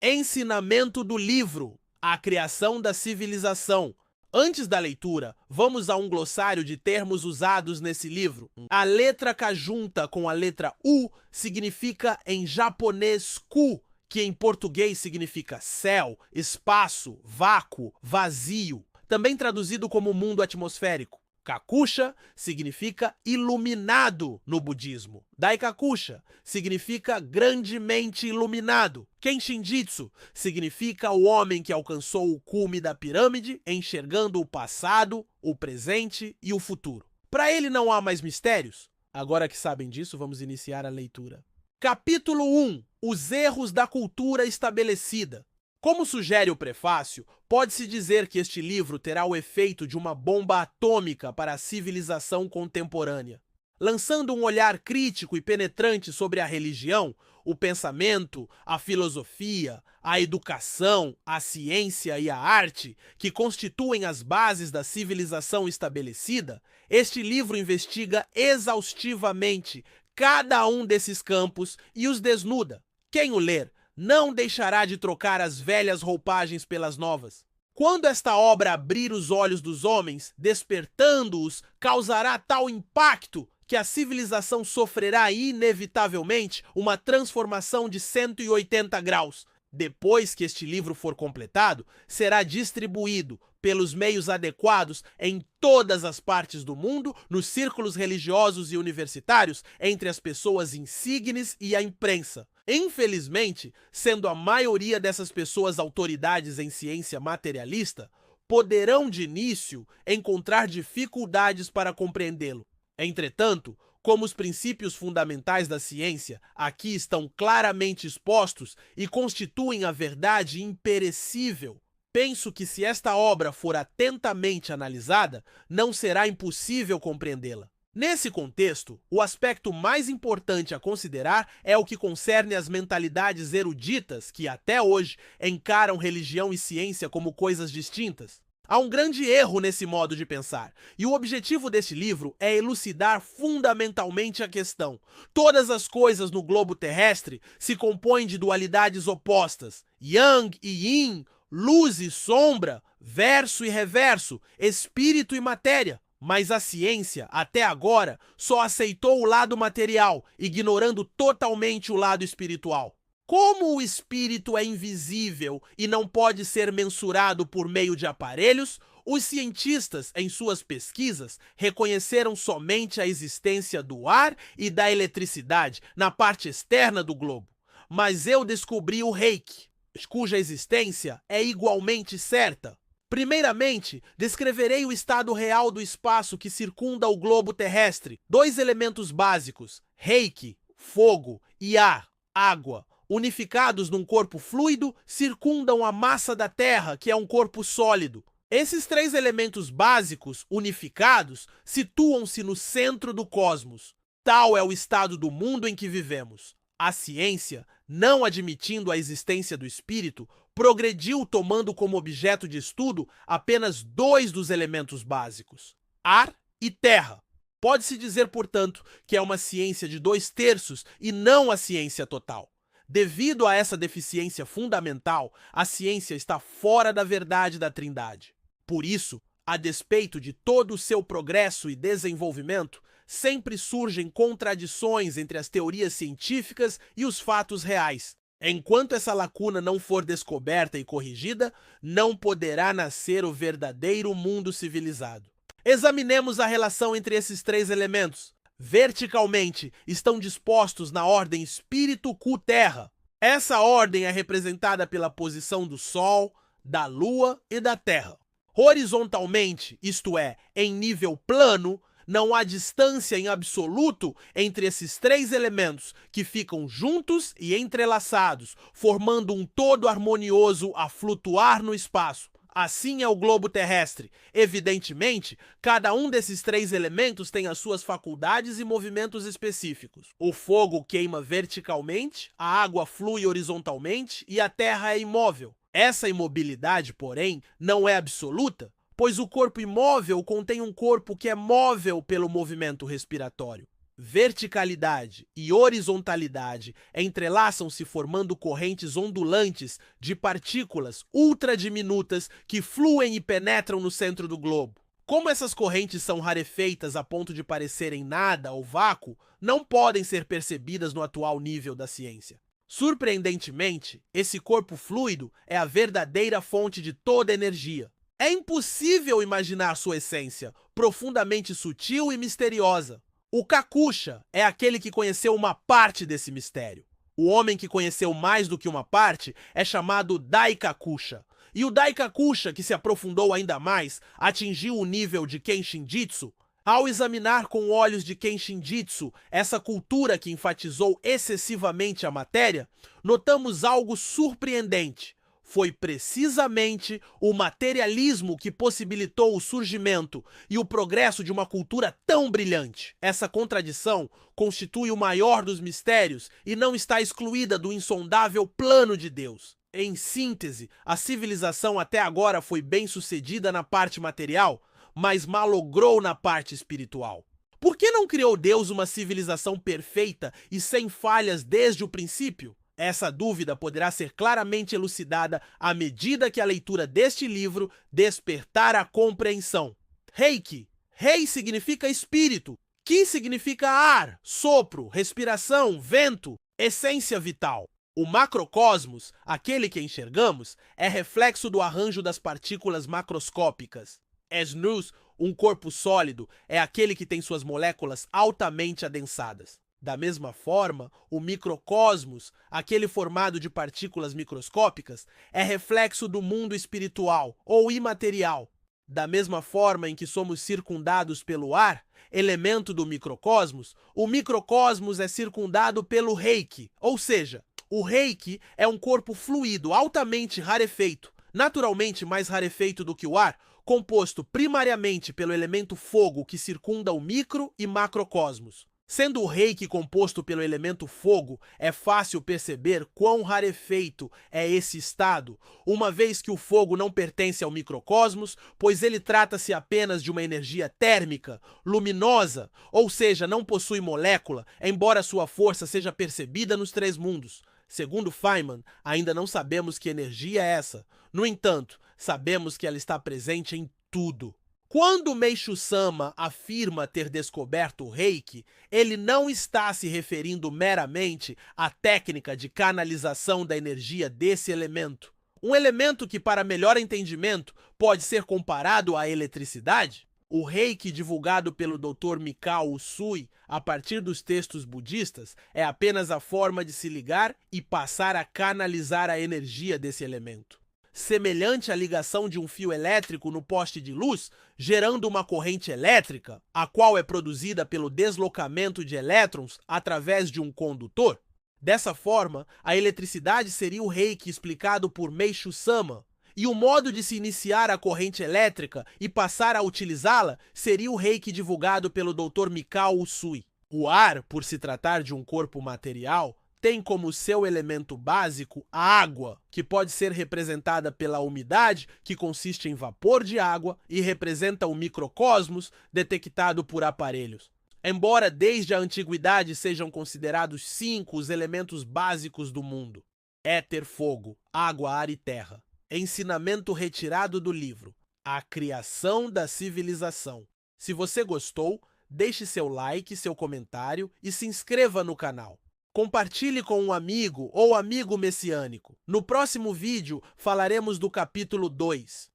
Ensinamento do livro: A criação da civilização. Antes da leitura, vamos a um glossário de termos usados nesse livro. A letra K junta com a letra U significa em japonês ku, que em português significa céu, espaço, vácuo, vazio, também traduzido como mundo atmosférico. Kakusha significa iluminado no budismo. Daikakusha significa grandemente iluminado. Kenshinjitsu significa o homem que alcançou o cume da pirâmide, enxergando o passado, o presente e o futuro. Para ele não há mais mistérios? Agora que sabem disso, vamos iniciar a leitura. Capítulo 1. Os erros da cultura estabelecida. Como sugere o prefácio, pode-se dizer que este livro terá o efeito de uma bomba atômica para a civilização contemporânea. Lançando um olhar crítico e penetrante sobre a religião, o pensamento, a filosofia, a educação, a ciência e a arte, que constituem as bases da civilização estabelecida, este livro investiga exaustivamente cada um desses campos e os desnuda. Quem o ler não deixará de trocar as velhas roupagens pelas novas. Quando esta obra abrir os olhos dos homens, despertando-os, causará tal impacto que a civilização sofrerá inevitavelmente uma transformação de 180 graus. Depois que este livro for completado, será distribuído pelos meios adequados em todas as partes do mundo, nos círculos religiosos e universitários, entre as pessoas insignes e a imprensa. Infelizmente, sendo a maioria dessas pessoas autoridades em ciência materialista, poderão de início encontrar dificuldades para compreendê-lo. Entretanto, como os princípios fundamentais da ciência aqui estão claramente expostos e constituem a verdade imperecível, penso que se esta obra for atentamente analisada, não será impossível compreendê-la. Nesse contexto, o aspecto mais importante a considerar é o que concerne às mentalidades eruditas que, até hoje, encaram religião e ciência como coisas distintas. Há um grande erro nesse modo de pensar, e o objetivo deste livro é elucidar fundamentalmente a questão. Todas as coisas no globo terrestre se compõem de dualidades opostas: yang e yin, luz e sombra, verso e reverso, espírito e matéria. Mas a ciência, até agora, só aceitou o lado material, ignorando totalmente o lado espiritual. Como o espírito é invisível e não pode ser mensurado por meio de aparelhos, os cientistas, em suas pesquisas, reconheceram somente a existência do ar e da eletricidade na parte externa do globo. Mas eu descobri o Reiki, cuja existência é igualmente certa. Primeiramente, descreverei o estado real do espaço que circunda o globo terrestre. 2 elementos básicos, Reiki, fogo, e ar, água, unificados num corpo fluido, circundam a massa da Terra, que é um corpo sólido. Esses 3 elementos básicos, unificados, situam-se no centro do cosmos. Tal é o estado do mundo em que vivemos. A ciência, não admitindo a existência do espírito, progrediu tomando como objeto de estudo apenas 2 dos elementos básicos, ar e terra. Pode-se dizer, portanto, que é uma ciência de 2/3 e não a ciência total. Devido a essa deficiência fundamental, a ciência está fora da verdade da Trindade. Por isso, a despeito de todo o seu progresso e desenvolvimento, sempre surgem contradições entre as teorias científicas e os fatos reais. Enquanto essa lacuna não for descoberta e corrigida, não poderá nascer o verdadeiro mundo civilizado. Examinemos a relação entre esses 3 elementos. Verticalmente, estão dispostos na ordem espírito-cu-terra. Essa ordem é representada pela posição do Sol, da Lua e da Terra. Horizontalmente, isto é, em nível plano, não há distância em absoluto entre esses 3 elementos que ficam juntos e entrelaçados, formando um todo harmonioso a flutuar no espaço. Assim é o globo terrestre. Evidentemente, cada um desses 3 elementos tem as suas faculdades e movimentos específicos. O fogo queima verticalmente, a água flui horizontalmente e a terra é imóvel. Essa imobilidade, porém, não é absoluta, pois o corpo imóvel contém um corpo que é móvel pelo movimento respiratório. Verticalidade e horizontalidade entrelaçam-se formando correntes ondulantes de partículas ultradiminutas que fluem e penetram no centro do globo. Como essas correntes são rarefeitas a ponto de parecerem nada ou vácuo, não podem ser percebidas no atual nível da ciência. Surpreendentemente, esse corpo fluido é a verdadeira fonte de toda energia. É impossível imaginar sua essência, profundamente sutil e misteriosa. O Kakusha é aquele que conheceu uma parte desse mistério. O homem que conheceu mais do que uma parte é chamado Daikakusha. E o Daikakusha, que se aprofundou ainda mais, atingiu o nível de Kenshin-jitsu. Ao examinar com olhos de Kenshin-jitsu essa cultura que enfatizou excessivamente a matéria, notamos algo surpreendente. Foi precisamente o materialismo que possibilitou o surgimento e o progresso de uma cultura tão brilhante. Essa contradição constitui o maior dos mistérios e não está excluída do insondável plano de Deus. Em síntese, a civilização até agora foi bem sucedida na parte material, mas malogrou na parte espiritual. Por que não criou Deus uma civilização perfeita e sem falhas desde o princípio? Essa dúvida poderá ser claramente elucidada à medida que a leitura deste livro despertar a compreensão. Reiki. Rei significa espírito. Ki significa ar, sopro, respiração, vento, essência vital. O macrocosmos, aquele que enxergamos, é reflexo do arranjo das partículas macroscópicas. Snus, um corpo sólido, é aquele que tem suas moléculas altamente adensadas. Da mesma forma, o microcosmos, aquele formado de partículas microscópicas, é reflexo do mundo espiritual ou imaterial. Da mesma forma em que somos circundados pelo ar, elemento do microcosmos, o microcosmos é circundado pelo reiki, ou seja, o reiki é um corpo fluido altamente rarefeito, naturalmente mais rarefeito do que o ar, composto primariamente pelo elemento fogo que circunda o micro e macrocosmos. Sendo o reiki composto pelo elemento fogo, é fácil perceber quão rarefeito é esse estado, uma vez que o fogo não pertence ao microcosmos, pois ele trata-se apenas de uma energia térmica, luminosa, ou seja, não possui molécula, embora sua força seja percebida nos três mundos. Segundo Feynman, ainda não sabemos que energia é essa. No entanto, sabemos que ela está presente em tudo. Quando Meishu-sama afirma ter descoberto o Reiki, ele não está se referindo meramente à técnica de canalização da energia desse elemento. Um elemento que, para melhor entendimento, pode ser comparado à eletricidade. O Reiki divulgado pelo Dr. Mikao Usui a partir dos textos budistas é apenas a forma de se ligar e passar a canalizar a energia desse elemento. Semelhante à ligação de um fio elétrico no poste de luz, gerando uma corrente elétrica, a qual é produzida pelo deslocamento de elétrons através de um condutor. Dessa forma, a eletricidade seria o Reiki explicado por Meishu-sama, e o modo de se iniciar a corrente elétrica e passar a utilizá-la seria o Reiki divulgado pelo Dr. Mikao Usui. O ar, por se tratar de um corpo material, tem como seu elemento básico a água, que pode ser representada pela umidade, que consiste em vapor de água e representa o microcosmos detectado por aparelhos. Embora desde a antiguidade sejam considerados 5 os elementos básicos do mundo: éter, fogo, água, ar e terra. Ensinamento retirado do livro A Criação da Civilização. Se você gostou, deixe seu like, seu comentário e se inscreva no canal. Compartilhe com um amigo ou amigo messiânico. No próximo vídeo falaremos do capítulo 2.